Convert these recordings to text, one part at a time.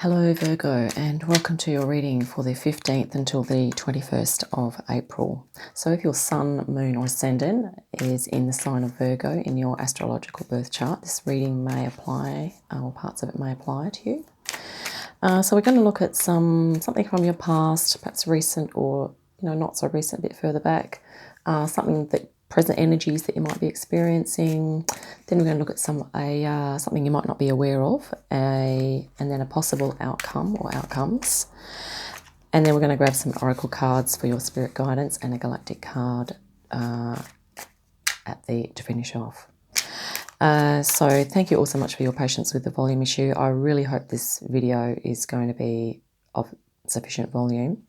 Hello Virgo, and welcome to your reading for the 15th until the 21st of April. So if your sun, moon or ascendant is in the sign of Virgo in your astrological birth chart, this reading may apply, or parts of it may apply to you. So we're going to look at something from your past, perhaps recent or not so recent, a bit further back, something that present energies that you might be experiencing. Then we're going to look at something you might not be aware of, and then a possible outcome or outcomes. And then we're going to grab some oracle cards for your spirit guidance and a galactic card to finish off. So thank you all so much for your patience with the volume issue. I really hope this video is going to be of sufficient volume.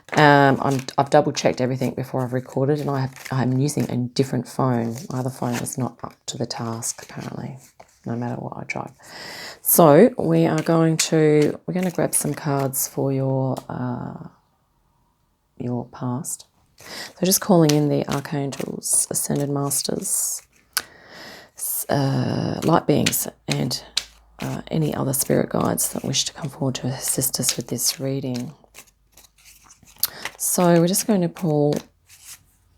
I've double checked everything before I've recorded, and I'm using a different phone. My other phone is not up to the task apparently, no matter what I try. So we're going to grab some cards for your past. So just calling in the archangels, ascended masters, light beings, and any other spirit guides that wish to come forward to assist us with this reading. So we're just going to pull,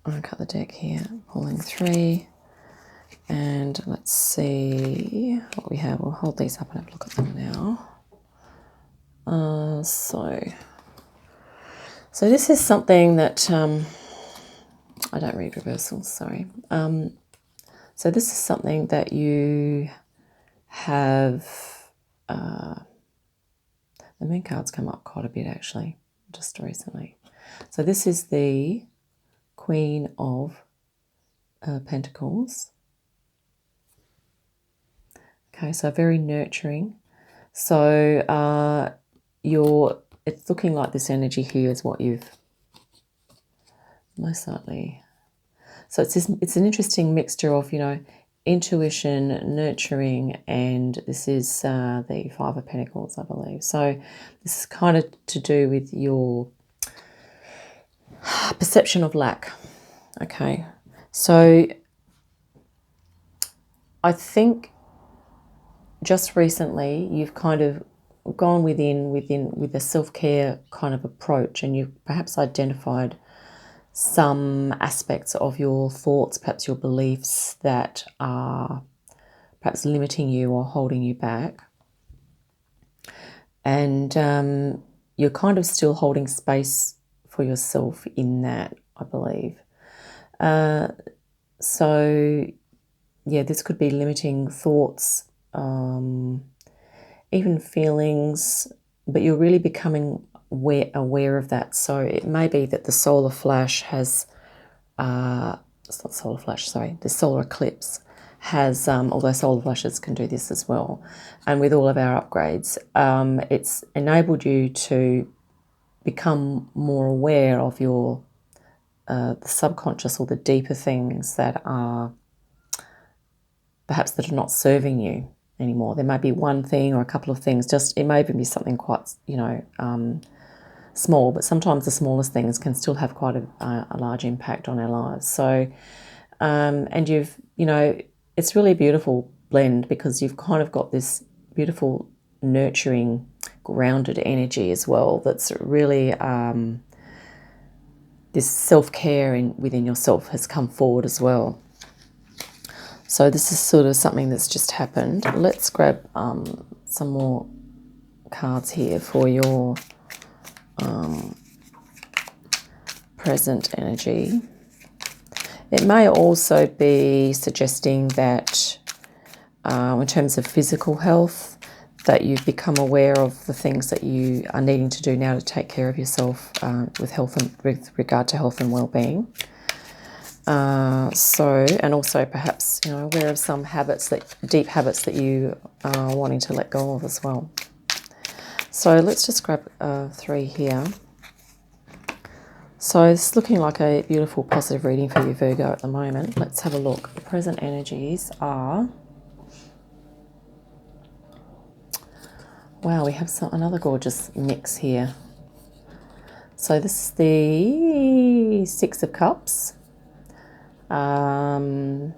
I'm going to cut the deck here, pulling 3, and let's see what we have. We'll hold these up and have a look at them now. So this is something that, I don't read reversals, sorry. So this is something that you have, the moon cards come up quite a bit actually, just recently. So this is the Queen of Pentacles. Okay, so very nurturing. So it's looking like this energy here is what you've most likely. So it's an interesting mixture of intuition, nurturing, and this is the 5 of Pentacles, I believe. So this is kind of to do with your perception of lack. Okay, so I think just recently you've kind of gone within with a self-care kind of approach, and you've perhaps identified some aspects of your thoughts, perhaps your beliefs that are perhaps limiting you or holding you back. And you're kind of still holding space for yourself in that, I believe. So yeah, this could be limiting thoughts, even feelings, but you're really becoming aware of that. So it may be that the solar flash has, it's not solar flash, sorry, the solar eclipse has, although solar flashes can do this as well, and with all of our upgrades, it's enabled you to become more aware of your the subconscious or the deeper things that are perhaps that are not serving you anymore. There may be one thing or a couple of things, just it may even be something quite small, but sometimes the smallest things can still have quite a large impact on our lives. So and it's really a beautiful blend, because you've kind of got this beautiful nurturing grounded energy as well, that's really this self-care within yourself has come forward as well. So this is sort of something that's just happened. Let's grab some more cards here for your present energy. It may also be suggesting that in terms of physical health, that you've become aware of the things that you are needing to do now to take care of yourself with regard to health and well-being. And also perhaps aware of some deep habits that you are wanting to let go of as well. So let's just grab 3 here. So it's looking like a beautiful positive reading for you, Virgo, at the moment. Let's have a look. The present energies are, wow, we have another gorgeous mix here. So this is the 6 of Cups, the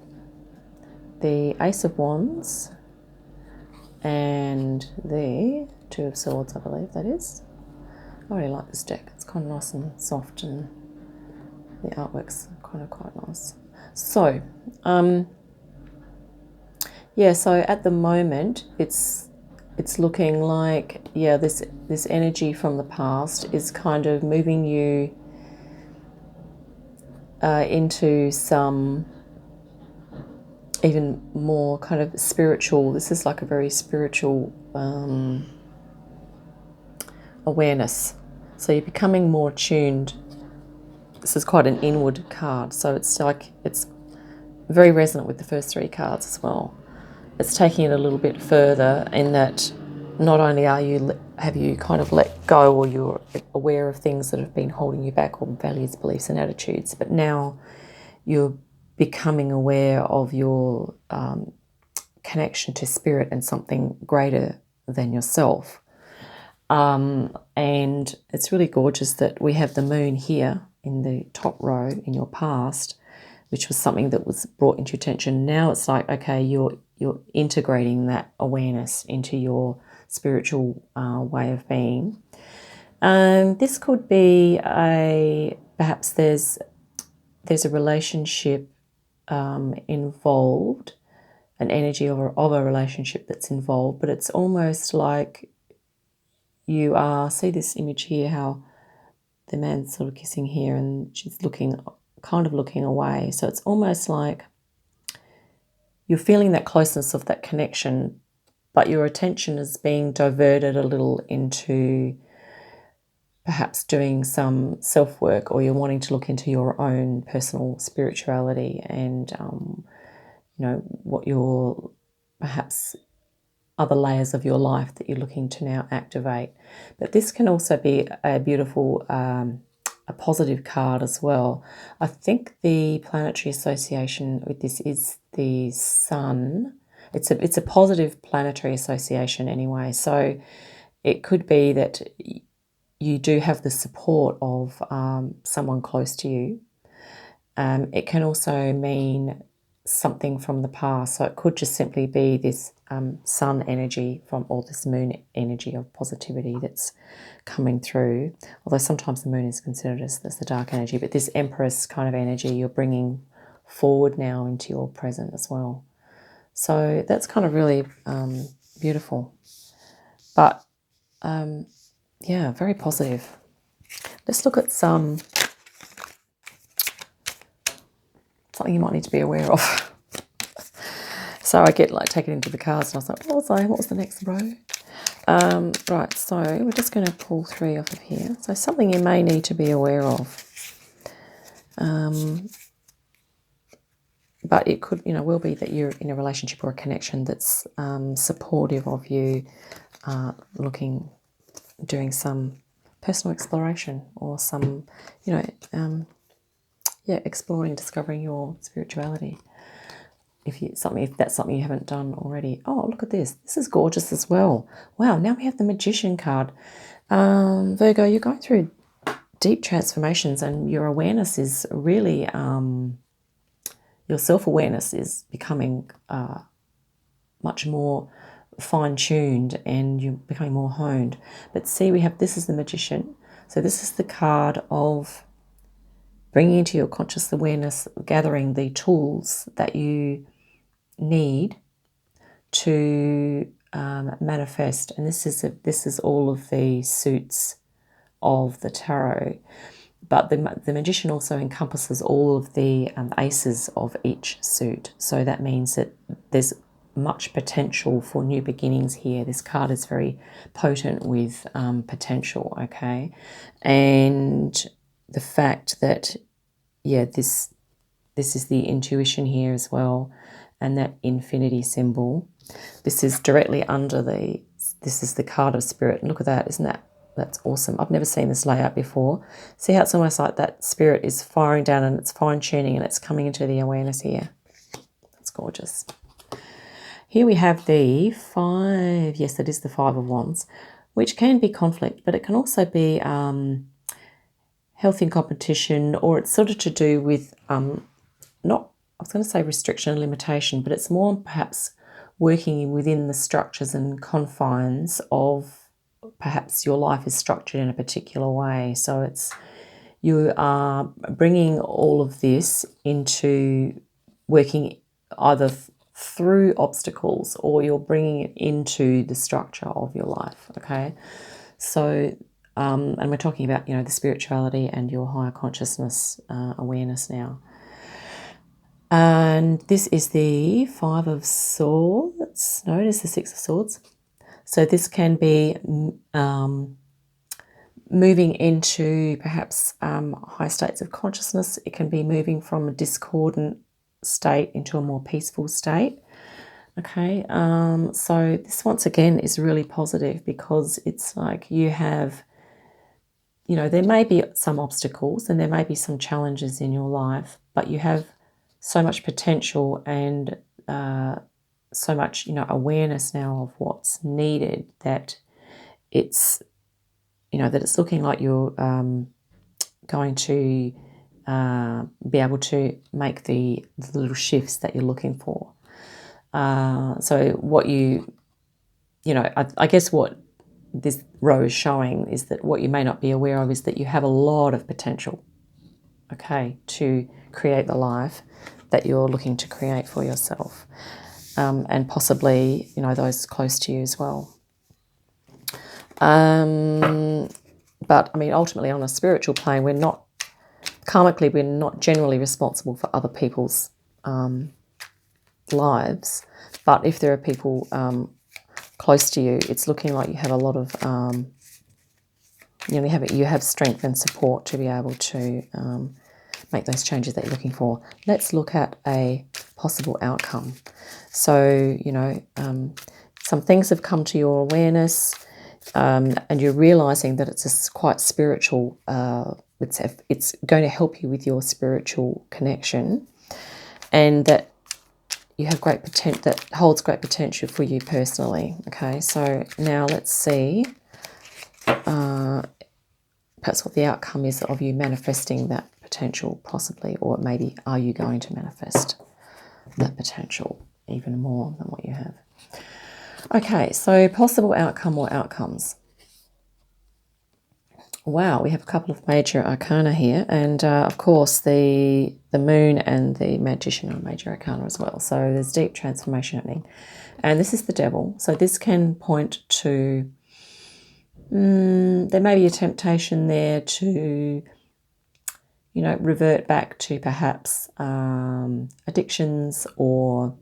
Ace of Wands, and the Two of Swords, I believe that is. I really like this deck. It's kind of nice and soft, and the artwork's kind of quite nice. So, yeah, so at the moment, it's looking like, yeah, this energy from the past is kind of moving you into some even more kind of spiritual. This is like a very spiritual awareness. So you're becoming more tuned. This is quite an inward card, so it's like it's very resonant with the first three cards as well. It's taking it a little bit further in that not only have you kind of let go, or you're aware of things that have been holding you back, or values, beliefs and attitudes, but now you're becoming aware of your connection to spirit and something greater than yourself. And it's really gorgeous that we have the moon here in the top row in your past, which was something that was brought into your attention. Now it's like, okay, you're integrating that awareness into your spiritual way of being. This could be perhaps there's a relationship involved, an energy of a relationship that's involved, but it's almost like you see this image here, how the man's sort of kissing here and she's kind of looking away. So it's almost like you're feeling that closeness of that connection, but your attention is being diverted a little into perhaps doing some self-work, or you're wanting to look into your own personal spirituality and, what your perhaps other layers of your life that you're looking to now activate. But this can also be a beautiful, a positive card as well. I think the planetary association with this is the Sun. It's a positive planetary association anyway. So it could be that you do have the support of someone close to you. It can also mean something from the past. So it could just simply be this sun energy or this moon energy of positivity that's coming through. Although sometimes the moon is considered as the dark energy, but this Empress kind of energy you're bringing forward now into your present as well. So that's kind of really beautiful. But yeah, very positive. Let's look at something you might need to be aware of. So I get taken into the cards and I was like, what was the next row? Right, so we're just going to pull 3 off of here. So something you may need to be aware of. But it could, will be that you're in a relationship or a connection that's supportive of you doing some personal exploration, or some, exploring, discovering your spirituality. If that's something you haven't done already. Oh, look at this. This is gorgeous as well. Wow, now we have the Magician card. Virgo, you're going through deep transformations, and your awareness is really, your self-awareness is becoming much more fine-tuned, and you're becoming more honed. But see, this is the Magician. So this is the card of bringing into your conscious awareness, gathering the tools that you need to manifest. And this is all of the suits of the tarot. But the Magician also encompasses all of the aces of each suit. So that means that there's much potential for new beginnings here. This card is very potent with potential, okay? And the fact that, yeah, this is the intuition here as well, and that infinity symbol. This is directly under this is the card of spirit. And look at that, that's awesome. I've never seen this layout before. See how it's almost like that spirit is firing down and it's fine-tuning and it's coming into the awareness here. That's gorgeous. Here we have the 5, yes, that is the 5 of Wands, which can be conflict, but it can also be health in competition, or it's sort of to do with I was going to say restriction and limitation, but it's more perhaps working within the structures and confines of perhaps your life is structured in a particular way. So you are bringing all of this into working either through obstacles, or you're bringing it into the structure of your life, okay? So, and we're talking about, the spirituality and your higher consciousness awareness now. And this is the Five of Swords. No, it is the Six of Swords. So this can be moving into perhaps high states of consciousness. It can be moving from a discordant state into a more peaceful state. Okay, so this once again is really positive, because it's like you have, there may be some obstacles and there may be some challenges in your life, but you have so much potential and so much, awareness now of what's needed, that it's, that it's looking like you're going to be able to make the little shifts that you're looking for. So what I guess what this row is showing is that what you may not be aware of is that you have a lot of potential, okay, to create the life that you're looking to create for yourself, and possibly, those close to you as well. But I mean, ultimately, on a spiritual plane, we're not generally responsible for other people's lives. But if there are people close to you, it's looking like you have a lot of, you have strength and support to be able to make those changes that you're looking for. Let's look at a possible outcome. So, some things have come to your awareness, and you're realizing that it's quite spiritual. It's going to help you with your spiritual connection, and that you have great potential, that holds great potential for you personally. Okay, so now let's see perhaps what the outcome is of you manifesting that potential, possibly, or maybe are you going to manifest that potential even more than what you have. Okay, so possible outcome or outcomes. Wow, we have a couple of major arcana here, and of course the moon and the magician are major arcana as well. So there's deep transformation happening, and this is the devil. So this can point to there may be a temptation there to revert back to perhaps addictions or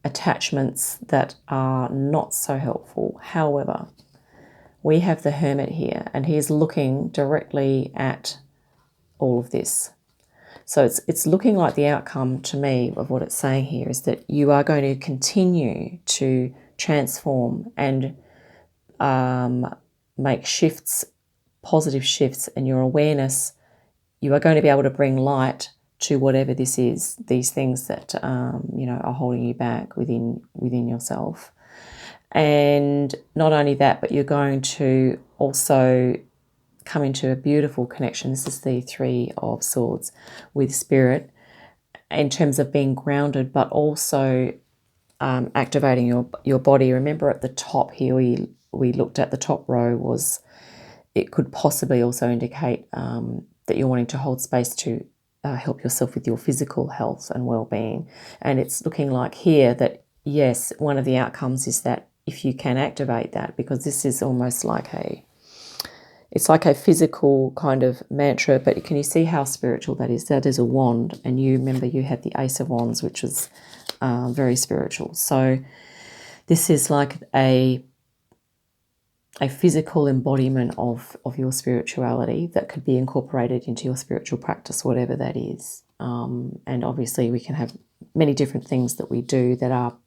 attachments that are not so helpful. However, we have the Hermit here, and he is looking directly at all of this. So it's looking like the outcome to me of what it's saying here is that you are going to continue to transform and make shifts, positive shifts in your awareness. You are going to be able to bring light to whatever this is, these things that are holding you back within yourself. And not only that, but you're going to also come into a beautiful connection. This is the Three of Swords with Spirit, in terms of being grounded, but also activating your body. Remember at the top here, we looked at the top row, was it could possibly also indicate that you're wanting to hold space to help yourself with your physical health and well-being. And it's looking like here that, yes, one of the outcomes is that if you can activate that, because this is almost like it's like a physical kind of mantra, but can you see how spiritual that is? That is a wand, and you remember you had the Ace of Wands, which is very spiritual. So this is like a physical embodiment of your spirituality that could be incorporated into your spiritual practice, whatever that is. And obviously we can have many different things that we do that are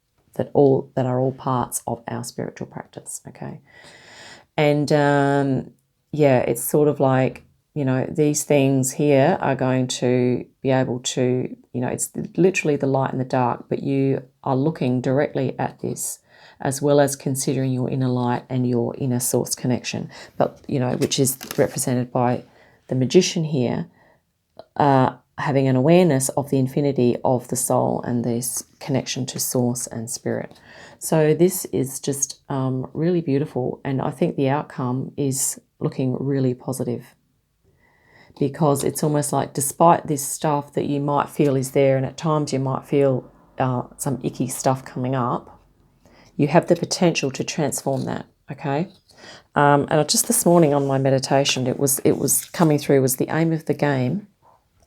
all parts of our spiritual practice, okay? And it's sort of like, these things here are going to be able to, it's literally the light and the dark, but you are looking directly at this, as well as considering your inner light and your inner source connection, but which is represented by the Magician here, having an awareness of the infinity of the soul and this connection to source and spirit. So this is just really beautiful, and I think the outcome is looking really positive, because it's almost like, despite this stuff that you might feel is there, and at times you might feel some icky stuff coming up, you have the potential to transform that, okay? And just this morning on my meditation, it was coming through, was the aim of the game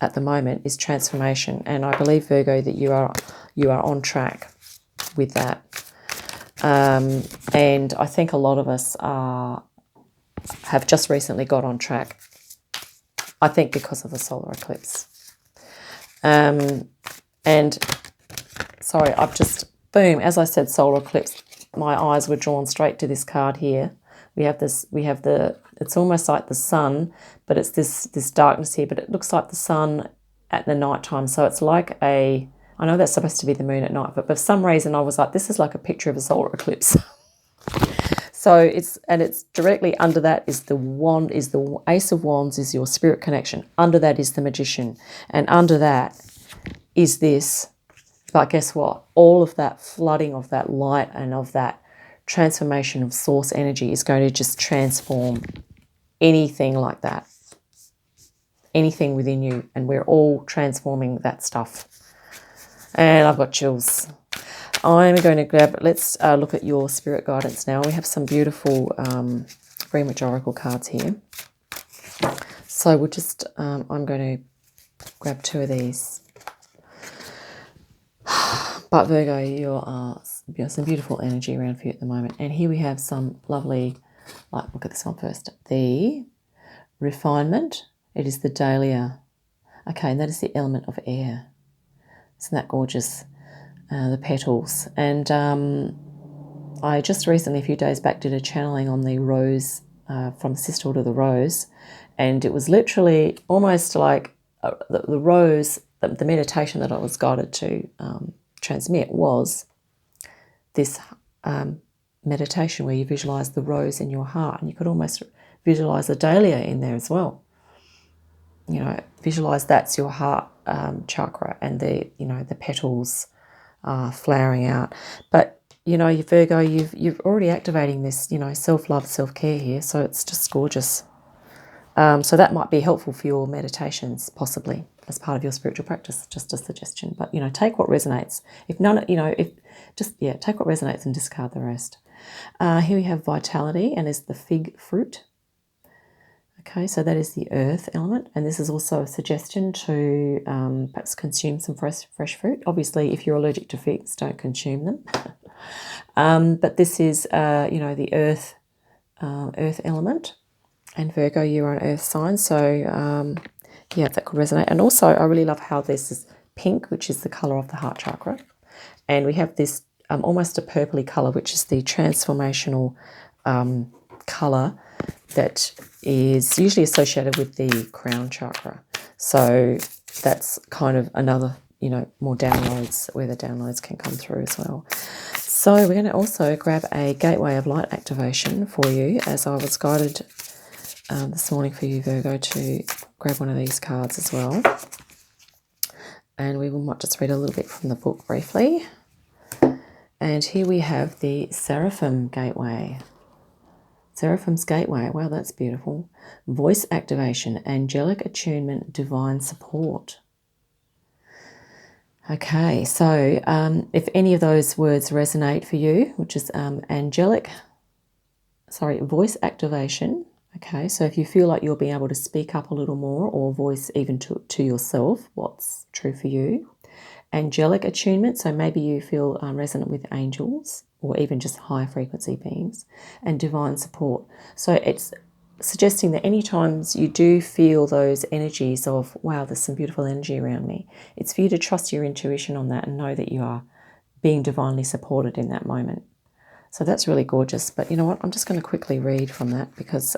at the moment is transformation. And I believe, Virgo, that you are on track with that. And I think a lot of us have just recently got on track, I think because of the solar eclipse. And sorry, I've just, boom, as I said, solar eclipse, my eyes were drawn straight to this card here. We have it's almost like the sun, but it's this darkness here, but it looks like the sun at the night time. So it's like I know that's supposed to be the moon at night, but for some reason I was like, this is like a picture of a solar eclipse. So it's directly under that is the wand, is the Ace of Wands, is your spirit connection. Under that is the Magician. And under that is this. But guess what? All of that flooding of that light and of that transformation of source energy is going to just transform anything like that. Anything within you. And we're all transforming that stuff. And I've got chills. I'm going to let's look at your spirit guidance now. We have some beautiful Greenwich Oracle cards here. So we'll just, I'm going to grab two of these. But Virgo, you are some beautiful energy around for you at the moment. And here we have some lovely, like, look at this one first. The Refinement. It is the Dahlia. Okay, and that is the element of air. Isn't that gorgeous? The petals. And I just recently, a few days back, did a channeling on the rose, from Sisterhood of the Rose. And it was literally almost like the rose, the meditation that I was guided to transmit was this meditation where you visualize the rose in your heart, and you could almost visualize the dahlia in there as well. You know, visualize that's your heart chakra, and the petals flowering out. But Virgo, you've already activating this self-love, self-care here, so it's just gorgeous. So that might be helpful for your meditations, possibly as part of your spiritual practice. Just a suggestion. But take what resonates. If none, take what resonates and discard the rest. Here we have Vitality, and is the fig fruit. Okay, so that is the earth element, and this is also a suggestion to perhaps consume some fresh fruit. Obviously, if you're allergic to figs, don't consume them. But this is, the earth element. And Virgo, you're an earth sign, so that could resonate. And also, I really love how this is pink, which is the colour of the heart chakra. And we have this almost a purpley colour, which is the transformational colour that is usually associated with the crown chakra. So that's kind of another, more downloads, where the downloads can come through as well. So we're going to also grab a gateway of light activation for you, as I was guided this morning for you, Virgo, to grab one of these cards as well. And we might just read a little bit from the book briefly. And here we have the Seraphim Gateway. Seraphim's Gateway. Wow, that's beautiful. Voice activation, angelic attunement, divine support. Okay, so if any of those words resonate for you, which is voice activation. Okay, so if you feel like you'll be able to speak up a little more, or voice even to yourself what's true for you. Angelic attunement, so maybe you feel resonant with angels, or even just high frequency beings. And divine support. So it's suggesting that any times you do feel those energies of, wow, there's some beautiful energy around me, it's for you to trust your intuition on that and know that you are being divinely supported in that moment. So that's really gorgeous. But you know what? I'm just going to quickly read from that, because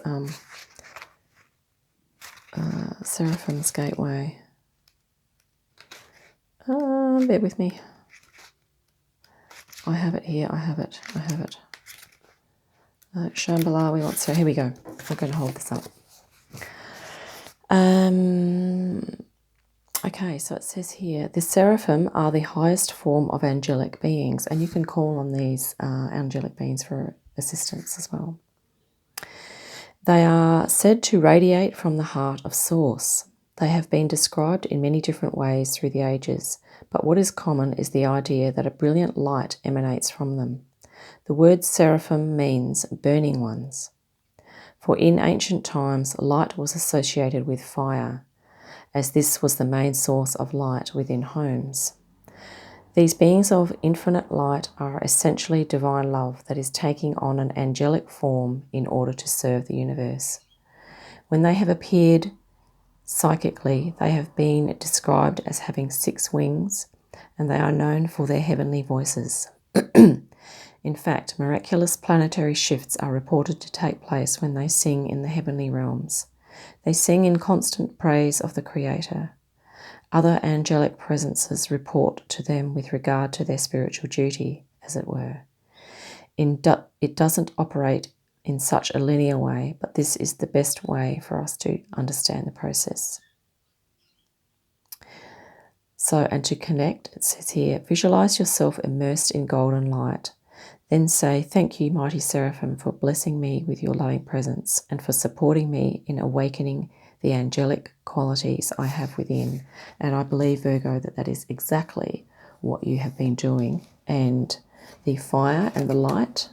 Seraphim's Gateway. Bear with me. I have it here. I have it. Shambhala, we want, so here we go. I'm going to hold this up. Okay, so it says here, the seraphim are the highest form of angelic beings, and you can call on these angelic beings for assistance as well. They are said to radiate from the heart of Source. They have been described in many different ways through the ages, but what is common is the idea that a brilliant light emanates from them. The word seraphim means burning ones, for in ancient times light was associated with fire, as this was the main source of light within homes. These beings of infinite light are essentially divine love that is taking on an angelic form in order to serve the universe. When they have appeared psychically, they have been described as having 6 wings, and they are known for their heavenly voices. In fact, miraculous planetary shifts are reported to take place when they sing in the heavenly realms. They sing in constant praise of the Creator. Other angelic presences report to them with regard to their spiritual duty, as it were. It doesn't operate in such a linear way, but this is the best way for us to understand the process. So, and to connect, it says here, visualize yourself immersed in golden light. Then say, thank you, mighty Seraphim, for blessing me with your loving presence and for supporting me in awakening the angelic qualities I have within. And I believe, Virgo, that that is exactly what you have been doing. And the fire and the light,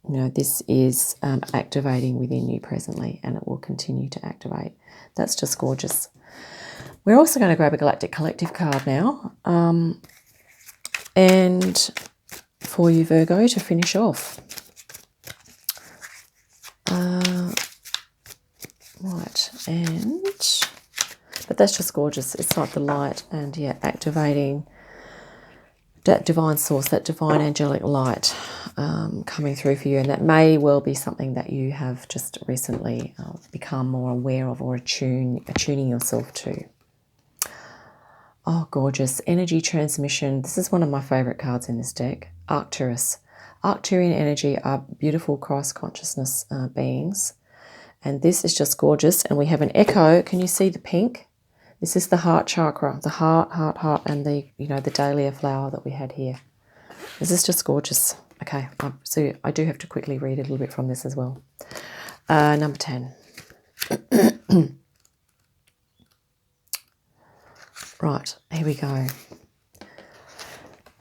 you know, this is activating within you presently, and it will continue to activate. That's just gorgeous. We're also going to grab a Galactic Collective card now. And for you, Virgo, to finish off. Right, but that's just gorgeous. It's like the light and, yeah, activating that divine source, that divine angelic light coming through for you. And that may well be something that you have just recently become more aware of or attuning yourself to. Oh, gorgeous. Energy transmission. This is one of my favourite cards in this deck. Arcturus. Arcturian energy are beautiful Christ consciousness beings. And this is just gorgeous. And we have an echo. Can you see the pink? This is the heart chakra. The heart, and the, you know, the dahlia flower that we had here. This is just gorgeous. Okay, so I do have to quickly read a little bit from this as well. Number 10. Right, here we go.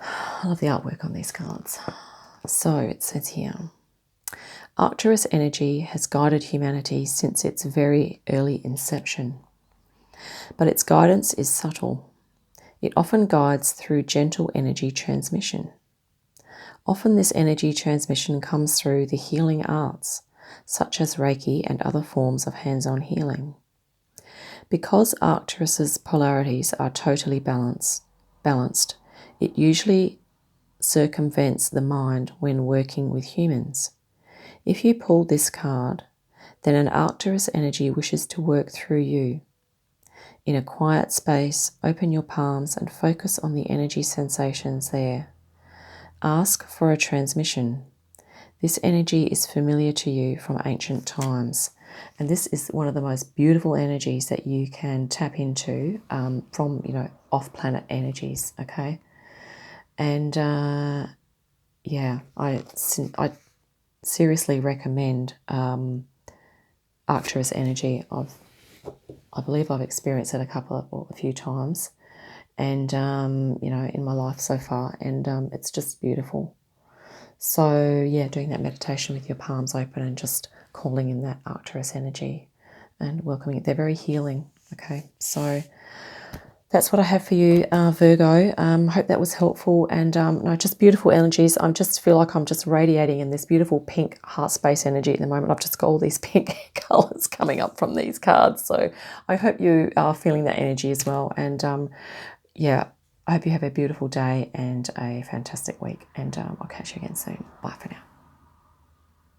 I love the artwork on these cards. So it says here, Arcturus energy has guided humanity since its very early inception. But its guidance is subtle. It often guides through gentle energy transmission. Often this energy transmission comes through the healing arts, such as Reiki and other forms of hands-on healing. Because Arcturus's polarities are totally balanced, it usually circumvents the mind when working with humans. If you pull this card, then an Arcturus energy wishes to work through you. In a quiet space, open your palms and focus on the energy sensations there. Ask for a transmission. This energy is familiar to you from ancient times. And this is one of the most beautiful energies that you can tap into from, you know, off-planet energies, okay? And, yeah, I seriously recommend Arcturus energy. I believe I've experienced it a few times, and, you know, in my life so far, and it's just beautiful. So, yeah, doing that meditation with your palms open and just calling in that Arcturus energy and welcoming it. They're very healing, okay? So that's what I have for you, Virgo. Hope that was helpful, and no, just beautiful energies. I just feel like I'm just radiating in this beautiful pink heart space energy at the moment. I've just got all these pink colours coming up from these cards. So I hope you are feeling that energy as well. And yeah, I hope you have a beautiful day and a fantastic week. And I'll catch you again soon. Bye for now.